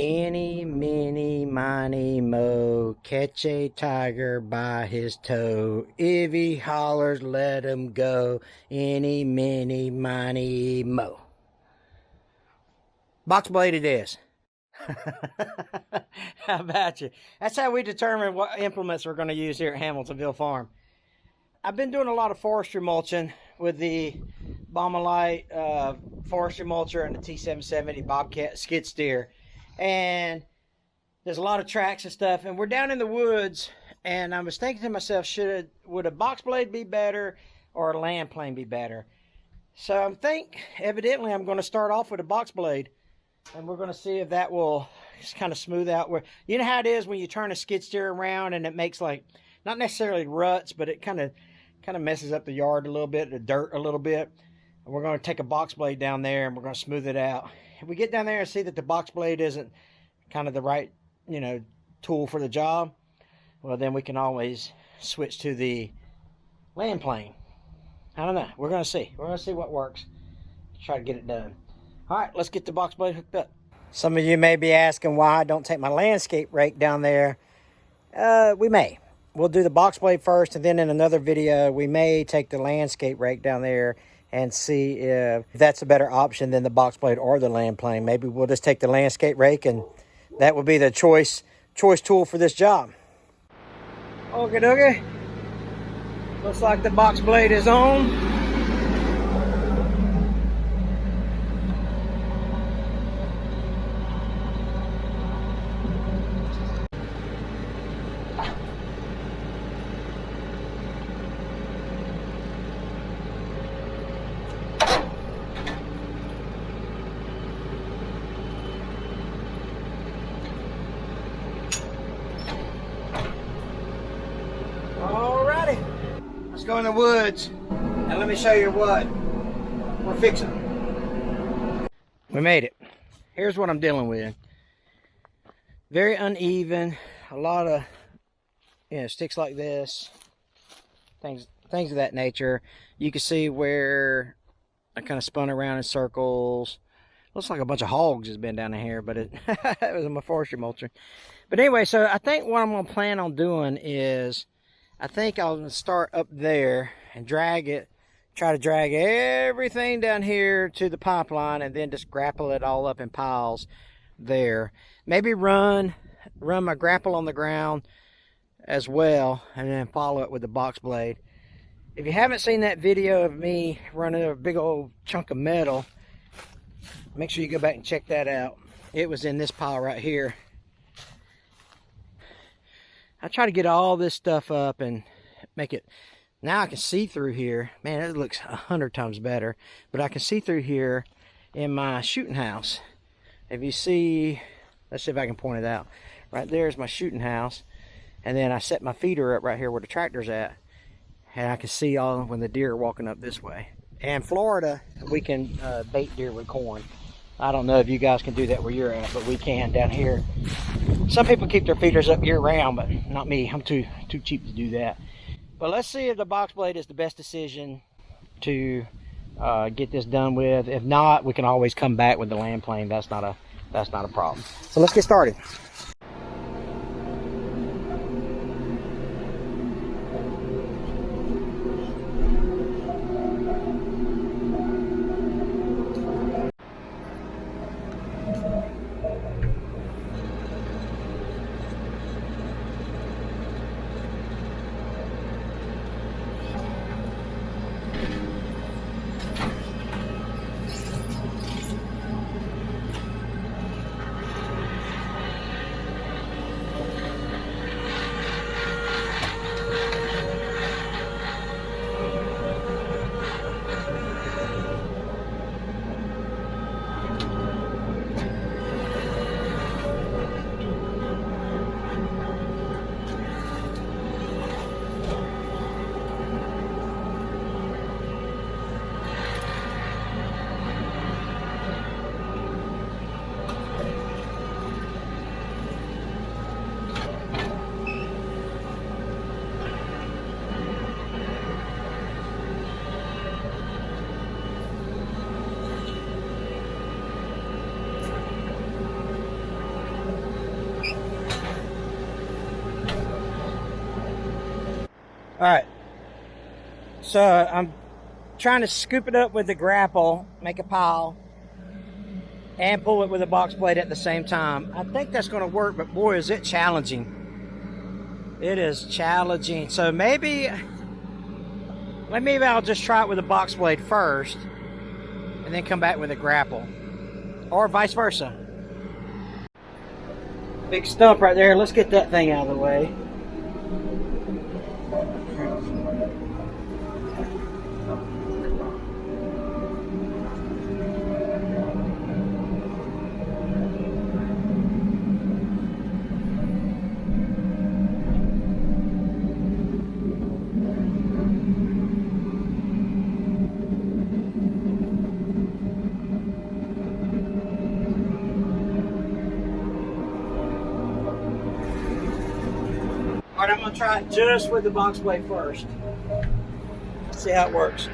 Any, mini, miny, mo, catch a tiger by his toe. If he hollers, let him go. Any, mini, miny, mo. Box blade it is. How about you? That's how we determine what implements we're going to use here at Hamiltonville Farm. I've been doing a lot of forestry mulching with the Bommalite forestry mulcher and the T770 Bobcat skid steer. And there's a lot of tracks and stuff, and we're down in the woods, and I was thinking to myself, would a box blade be better or a land plane be better? So I think evidently I'm going to start off with a box blade, and we're going to see if that will just kind of smooth out where, you know how it is when you turn a skid steer around and it makes like, not necessarily ruts, but it kind of messes up the yard a little bit, the dirt a little bit. And we're going to take a box blade down there and we're going to smooth it out. If we get down there and see that the box blade isn't kind of the right, tool for the job, well, then we can always switch to the land plane. I don't know. We're going to see. We're going to see what works. Try to get it done. All right, let's get the box blade hooked up. Some of you may be asking why I don't take my landscape rake down there. We may. We'll do the box blade first, and then in another video, we may take the landscape rake down there and see if that's a better option than the box blade or the land plane. Maybe we'll just take the landscape rake, and that will be the choice tool for this job. Okie dokie. Looks like the box blade is on. Alrighty, let's go in the woods and let me show you what we're fixing. We made it. Here's what I'm dealing with. Very uneven, a lot of sticks like this, things of that nature. You can see where I kind of spun around in circles. Looks like a bunch of hogs has been down in here, but it was my forestry mulcher. But anyway, so I think what I'm going to plan on doing is, I think I'll start up there and try to drag everything down here to the pipeline, and then just grapple it all up in piles there. Maybe run my grapple on the ground as well, and then follow it with the box blade. If you haven't seen that video of me running a big old chunk of metal, make sure you go back and check that out. It was in this pile right here. I try to get all this stuff up and make it, now I can see through here. Man, it looks 100 times better. But I can see through here in my shooting house. If you see, let's see if I can point it out. Right there is my shooting house. And then I set my feeder up right here where the tractor's at. And I can see all when the deer are walking up this way. And Florida, we can bait deer with corn. I don't know if you guys can do that where you're at, but we can down here. Some people keep their feeders up year round, but not me. I'm too cheap to do that. But let's see if the box blade is the best decision to get this done with. If not, we can always come back with the land plane. That's not a problem. So let's get started. All right. So I'm trying to scoop it up with the grapple, make a pile, and pull it with a box blade at the same time. I think that's going to work, but boy, is it challenging. It is challenging. So maybe I'll just try it with a box blade first and then come back with a grapple, or vice versa. Big stump right there. Let's get that thing out of the way. All right, I'm going to try it just with the box blade first. See how it works.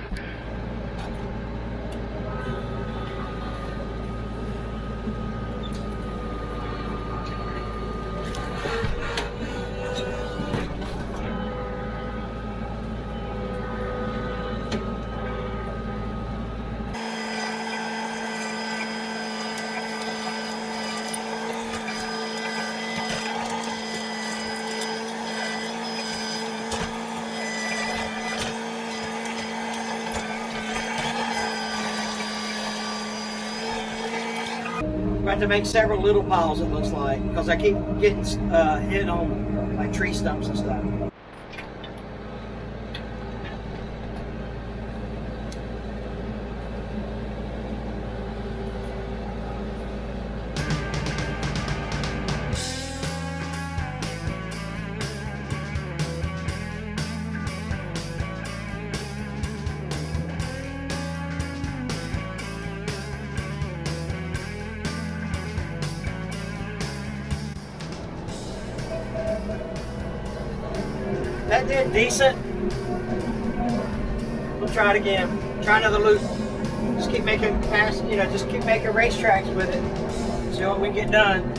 I have to make several little piles, it looks like, because I keep getting hit on like tree stumps and stuff. That did decent. We'll try it again. Try another loop. Just keep making just keep making racetracks with it. See what we can get done.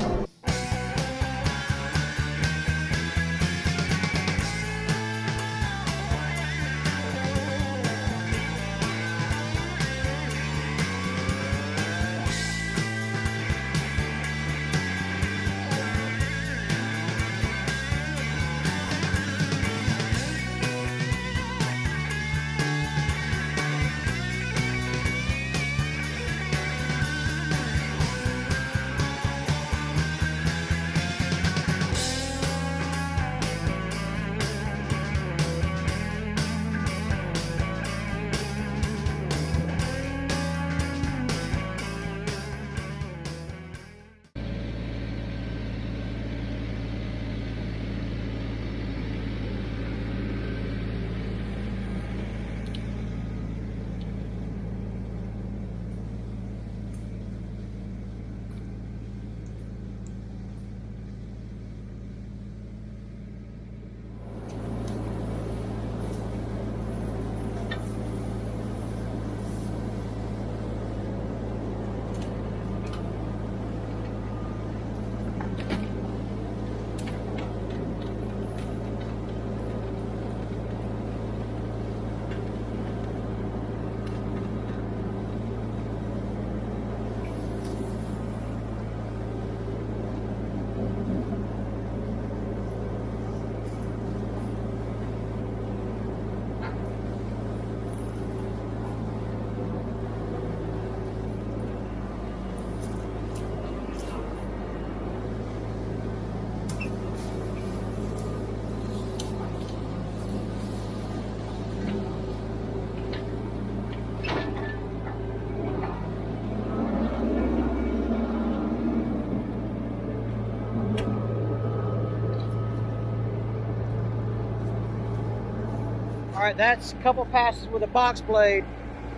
All right, that's a couple passes with a box blade.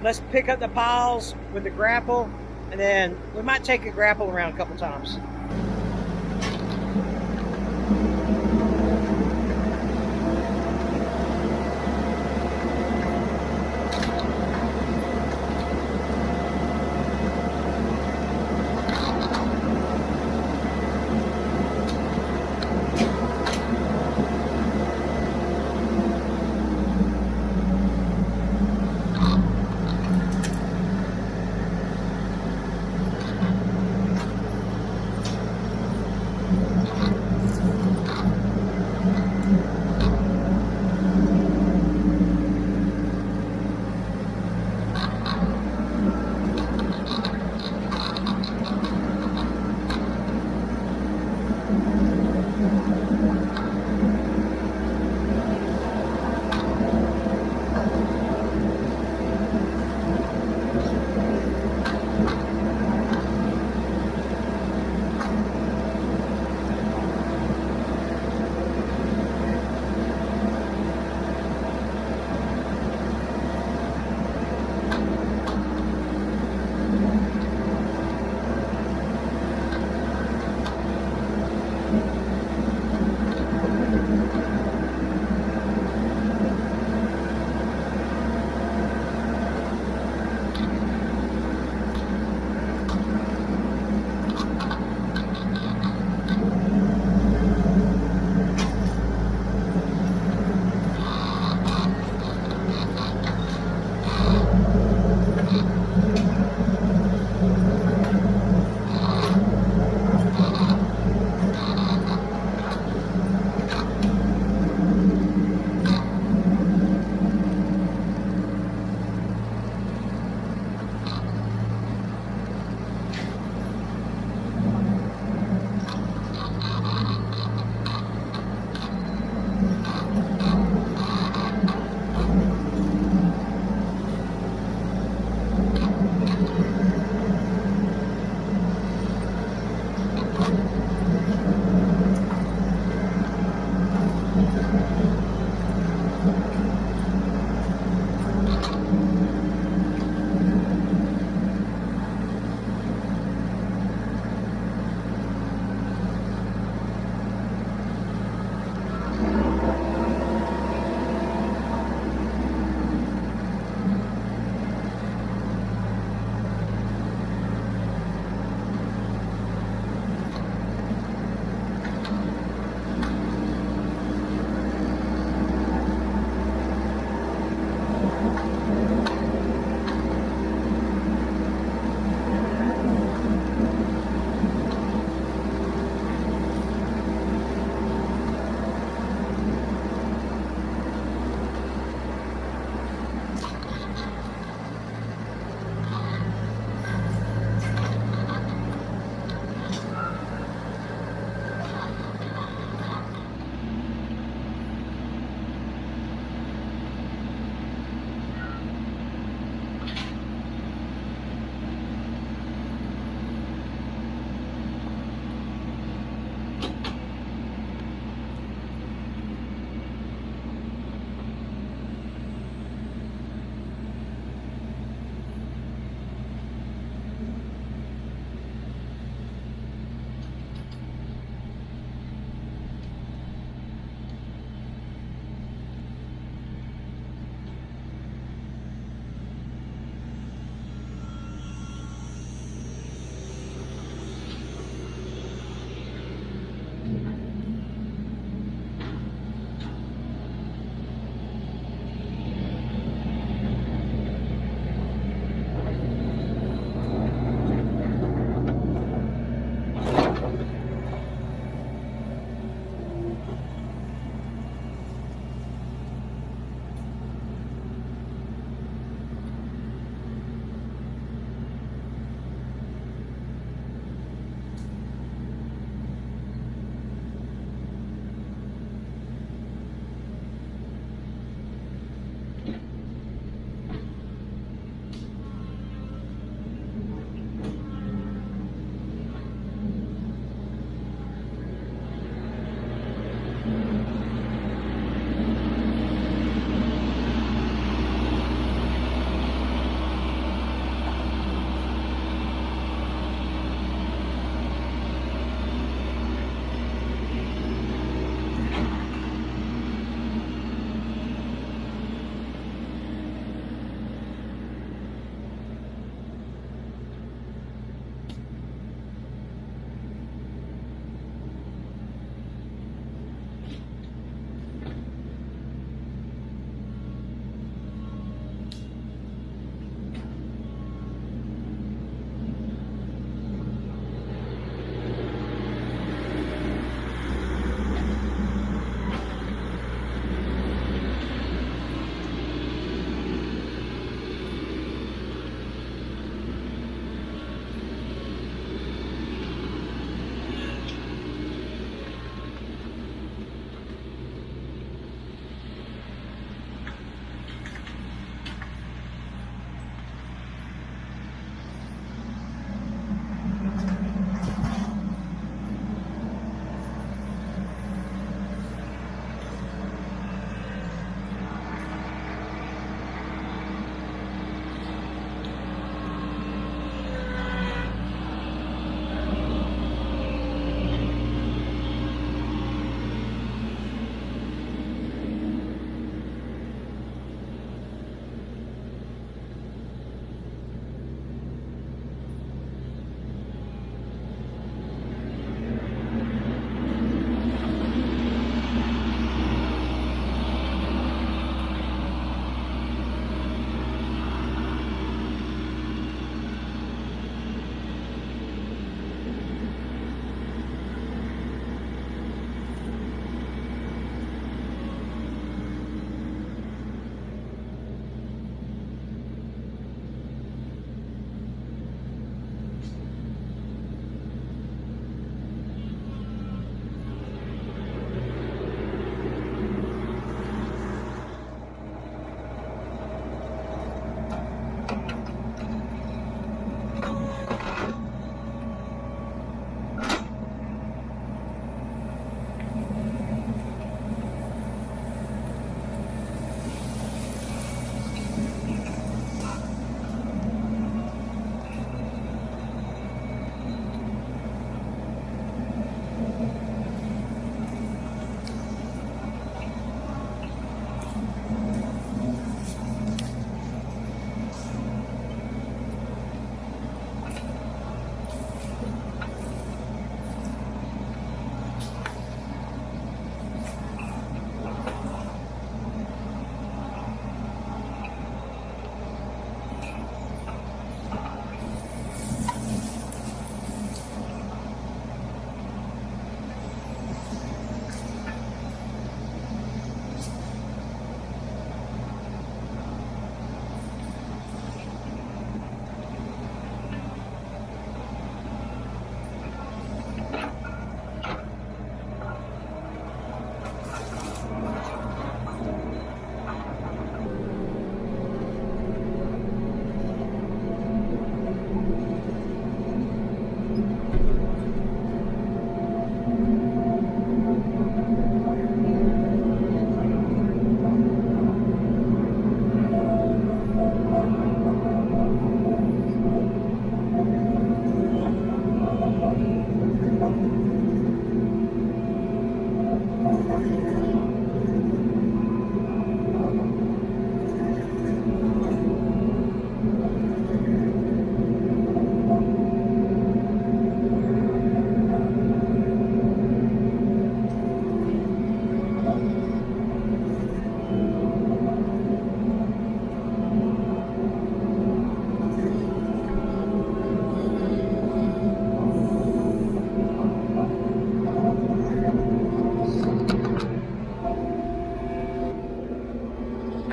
Let's pick up the piles with the grapple, and then we might take a grapple around a couple times.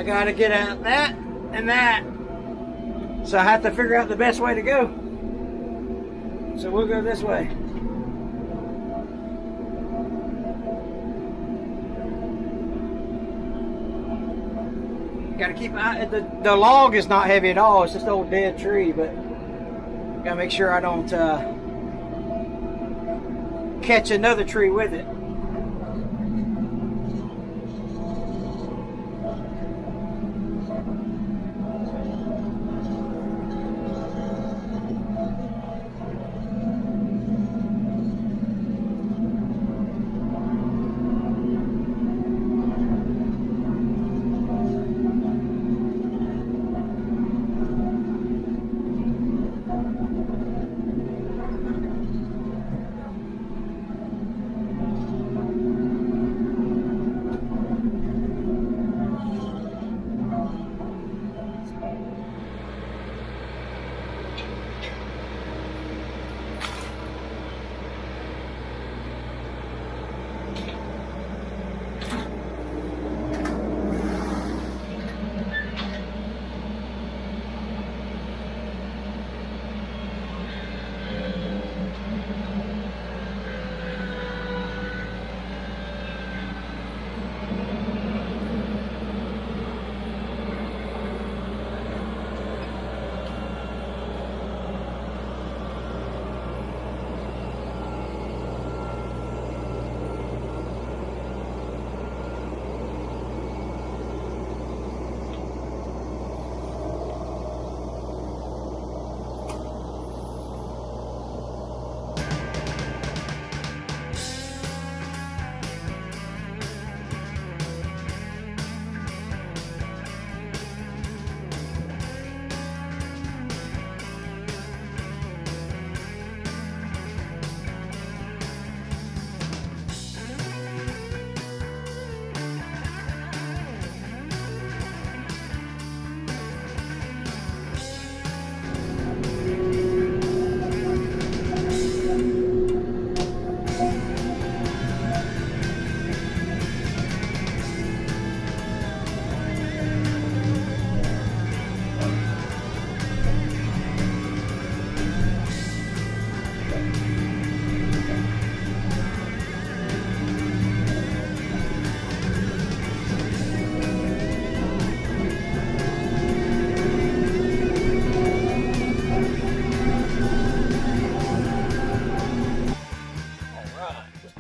gotta get out that and that. So I have to figure out the best way to go. So we'll go this way. Gotta keep the log is not heavy at all. It's just an old dead tree, but gotta make sure I don't catch another tree with it.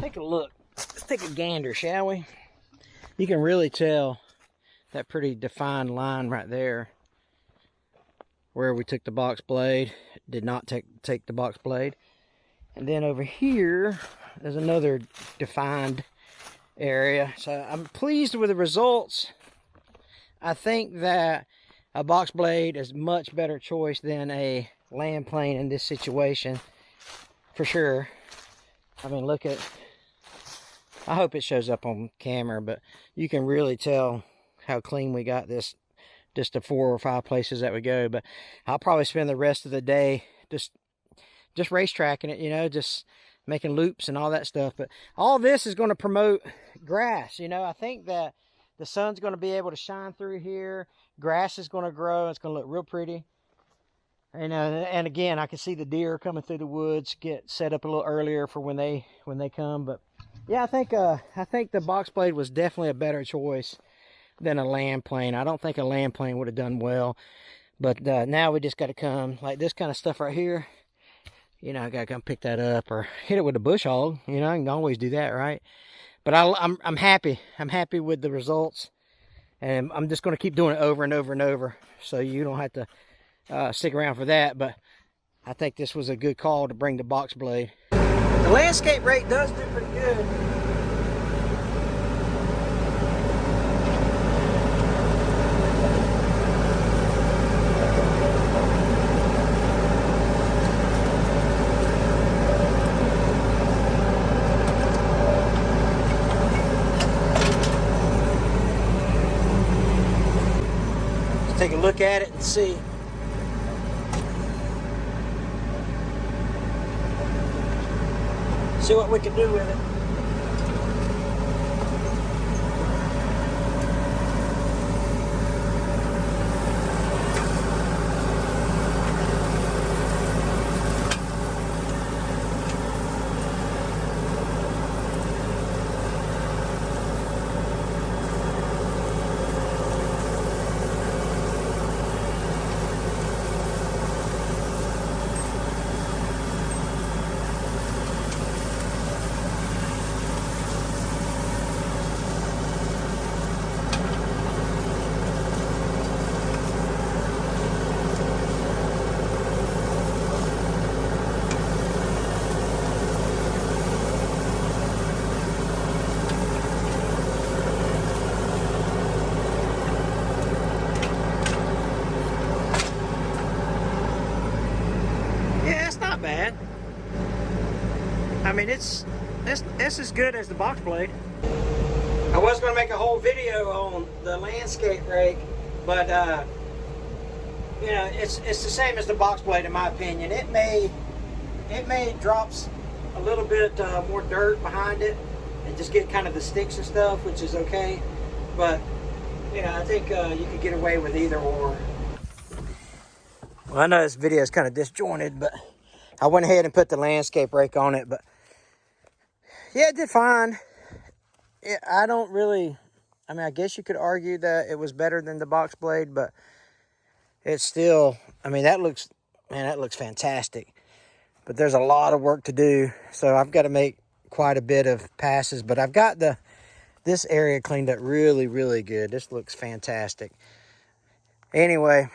Take a look. Let's take a gander, shall we? You can really tell that pretty defined line right there where we took the box blade. Did not take the box blade. And then over here there's another defined area. So I'm pleased with the results. I think that a box blade is much better choice than a land plane in this situation, for sure. I mean, look at, I hope it shows up on camera, but you can really tell how clean we got this, just the 4 or 5 places that we go. But I'll probably spend the rest of the day just racetracking it, you know, just making loops and all that stuff. But all this is going to promote grass, you know. I think that the sun's going to be able to shine through here. Grass is going to grow. It's going to look real pretty. And again, I can see the deer coming through the woods, get set up a little earlier for when they come. But yeah, I think the box blade was definitely a better choice than a land plane. I don't think a land plane would have done well. But now we just got to come, like this kind of stuff right here, you know, I got to come pick that up or hit it with a bush hog. You know, I can always do that, right? But I'm happy. I'm happy with the results. And I'm just going to keep doing it over and over and over. So you don't have to stick around for that. But I think this was a good call to bring the box blade. The landscape rake does do pretty good. Take a look at it and see. See what we can do with it. This is good as the box blade. I was going to make a whole video on the landscape rake, but you know, it's the same as the box blade in my opinion. It may drops a little bit more dirt behind it and just get kind of the sticks and stuff, which is okay. But you know, I think you could get away with either or. Well, I know this video is kind of disjointed, but I went ahead and put the landscape rake on it. But yeah, it did fine. I don't really, I mean, I guess you could argue that it was better than the box blade, but it's still, I mean, that looks fantastic. But there's a lot of work to do, so I've got to make quite a bit of passes. But I've got this area cleaned up really, really good. This looks fantastic. Anyway,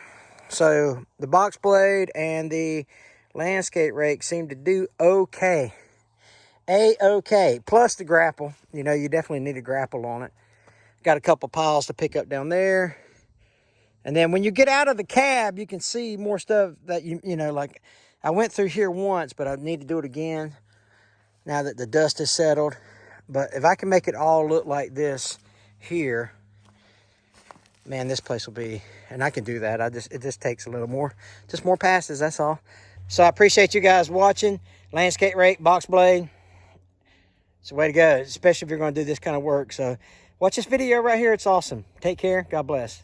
so the box blade and the landscape rake seem to do okay. A-okay. Plus the grapple. You know, you definitely need a grapple on it. Got a couple piles to pick up down there. And then when you get out of the cab, you can see more stuff that, you know, like I went through here once, but I need to do it again now that the dust has settled. But if I can make it all look like this here, man, this place will be, and I can do that. It just takes a little more, just more passes, that's all. So I appreciate you guys watching. Landscape rake, box blade. It's the way to go, especially if you're going to do this kind of work. So watch this video right here. It's awesome. Take care. God bless.